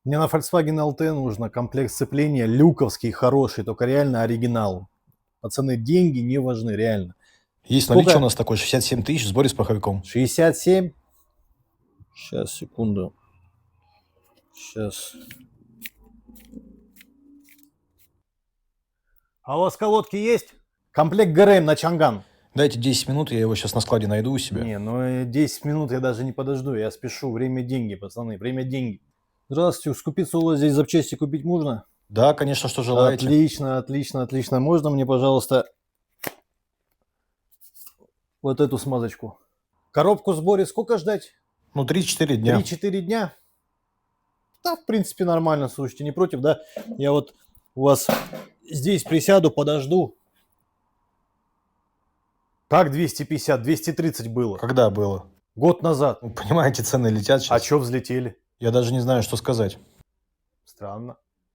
Мне на Volkswagen LT нужно комплект сцепления люковский, хороший, только реально оригинал. Пацаны, деньги не важны, реально. Есть наличие у нас такой, 67 тысяч в сборе с пороховиком. 67? Сейчас, секунду. Сейчас. А у вас колодки есть? Комплект ГРМ на Чанган. Дайте 10 минут, я его сейчас на складе найду у себя. Не, ну 10 минут я даже не подожду, я спешу. Время – деньги, пацаны, время – деньги. Здравствуйте, скупиться у вас здесь запчасти купить можно? Да, конечно, что желаете. Отлично, отлично, отлично. Можно мне, пожалуйста, вот эту смазочку? Коробку в сборе сколько ждать? Ну, 3-4 дня. 3-4 дня? Да, в принципе, нормально, слушайте, не против, да? Я вот у вас здесь присяду, подожду. Как 250? 230 было. Когда было? Год назад. Ну, понимаете, цены летят сейчас. А чё взлетели? Я даже не знаю, что сказать. Странно.